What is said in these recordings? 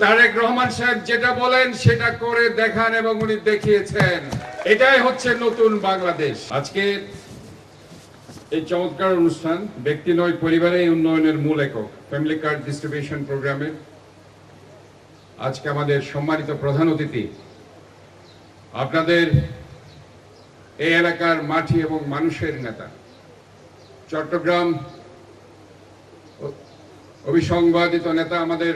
তারেক রহমান সাহেব যেটা বলেন সেটা করে দেখান এবং উনি দেখিয়েছেন। এটাই হচ্ছে নতুন বাংলাদেশ। আজকে এই চমৎকার অনুষ্ঠান ব্যক্তি নয় পরিবারের উন্নয়নের মূল একক ফ্যামিলি কার্ড ডিস্ট্রিবিউশন প্রোগ্রামের আজকে আমাদের সম্মানিত প্রধান অতিথি আপনাদের এই এলাকার মাটি এবং মানুষের নেতা চট্টগ্রাম অবিসংবাদিত নেতা আমাদের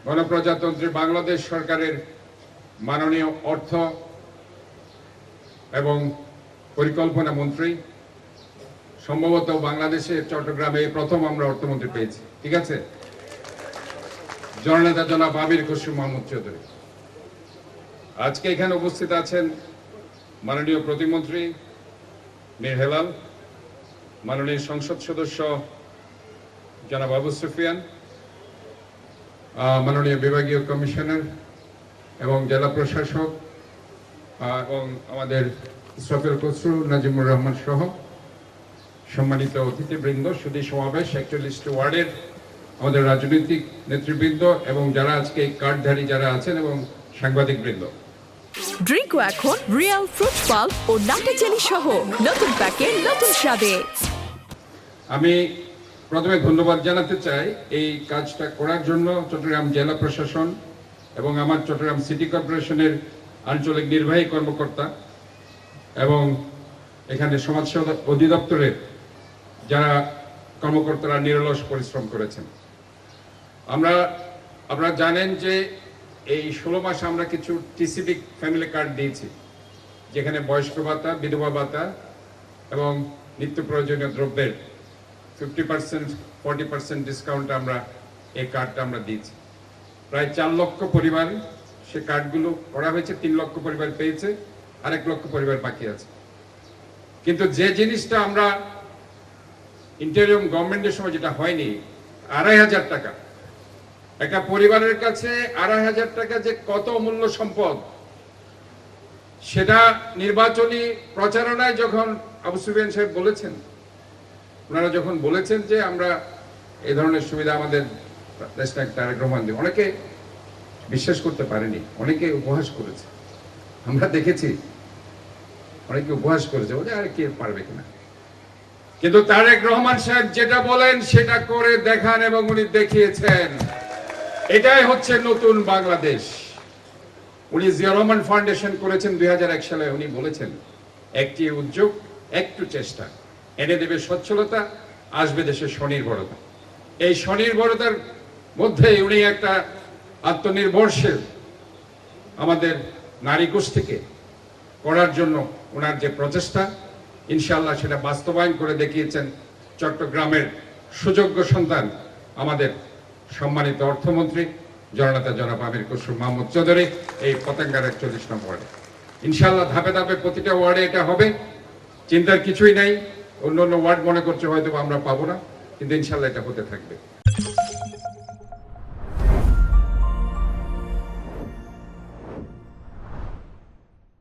গণপ্রজাতন্ত্রী বাংলাদেশ সরকারের মাননীয় অর্থ এবং পরিকল্পনা মন্ত্রী, সম্ভবত বাংলাদেশে চট্টগ্রামে প্রথম আমরা অর্থমন্ত্রী পেয়েছি, ঠিক আছে, জননেতা জনাব আমির খসরু মাহমুদ চৌধুরী। আজকে এখানে উপস্থিত আছেন মাননীয় প্রতিমন্ত্রী মীর হেলাল, মাননীয় সংসদ সদস্য জনাব আবু সুফিয়ান, মাননীয় বিভাগীয় কমিশনার এবং জেলা প্রশাসক এবং আমাদের ইসরাফিল খসরু, নাজিমুর রহমান সহ সম্মানিত অতিথিবৃন্দ, সুধী সমাবেশ 41টি ওয়ার্ডের আমাদের রাজনৈতিক নেতৃবৃন্দ এবং যারা আজকে এই কার্ডধারী যারা আছেন এবং সাংবাদিক বৃন্দ। ড্রিঙ্কো এখন রিয়েল ফ্রুট পাল্প ও নাটে চেরি সহ নতুন প্যাকে নতুন স্বাদে। আমি প্রথমে ধন্যবাদ জানাতে চাই এই কাজটা করার জন্য চট্টগ্রাম জেলা প্রশাসন এবং আমার চট্টগ্রাম সিটি কর্পোরেশনের আঞ্চলিক নির্বাহী কর্মকর্তা এবং এখানে সমাজসেবা অধিদপ্তরের যারা কর্মকর্তারা নিরলস পরিশ্রম করেছেন। আপনারা জানেন যে এই 16 মাসে আমরা কিছু টিসিবি ফ্যামিলি কার্ড দিয়েছি, যেখানে বয়স্ক ভাতা, বিধবা ভাতা এবং নিত্য প্রয়োজনীয় দ্রব্যের 50% 40% ডিসকাউন্ট আমরা এই কার্ডটা আমরা দিয়েছি। প্রায় 4 লক্ষ পরিবার সে কার্ডগুলো করা হয়েছে, 3 লক্ষ পরিবার পেয়েছে, আর 1 লক্ষ পরিবার বাকি আছে। কিন্তু যে জিনিসটা আমরা ইন্টারিম গভর্নমেন্টের সময় যেটা হয়নি, 2,500 টাকা একটা পরিবারের কাছে 2,500 টাকা যে কত অমূল্য সম্পদ, সেটা নির্বাচনী প্রচারণায় যখন আবু সুফিয়ান সাহেব বলেছেন, ওনারা যখন বলেছেন যে আমরা এই ধরনের সুবিধা আমাদের দেশনায়ক তারেক রহমান দেব, অনেকে বিশ্বাস করতে পারেনি, অনেকে উপহাস করেছে, আমরা দেখেছি অনেকে উপহাস করেছে, বলে আরে কে পারবে কিনা। কিন্তু তারেক রহমান সাহেব যেটা বলেন সেটা করে দেখান এবং উনি দেখিয়েছেন। এটাই হচ্ছে নতুন বাংলাদেশ। উনি জিয়া রহমান ফাউন্ডেশন করেছেন 2001 সালে। উনি বলেছেন একটি উদ্যোগ, একটু চেষ্টা এনে দেবে সচ্ছলতা, আসবে দেশে স্বনির্ভরতা। এই স্বনির্ভরতার মধ্যে উনি একটা আত্মনির্ভরশীল আমাদের নারী গোষ্ঠীকে করার জন্য ওনার যে প্রচেষ্টা, ইনশাআল্লাহ সেটা বাস্তবায়ন করে দেখিয়েছেন চট্টগ্রামের সুযোগ্য সন্তান আমাদের সম্মানিত অর্থমন্ত্রী জননেতা জনাব আমির খসরু মাহমুদ চৌধুরী এই পতেঙ্গার 41 নম্বর ওয়ার্ডে। ইনশাআল্লাহ ধাপে ধাপে প্রতিটা ওয়ার্ডে এটা হবে, চিন্তার কিছুই নাই। অন্য অন্য ওয়ার্ড মনে করছে হয়তো আমরা পাবো না, কিন্তু ইনশাআল্লাহ এটা হতে থাকবে।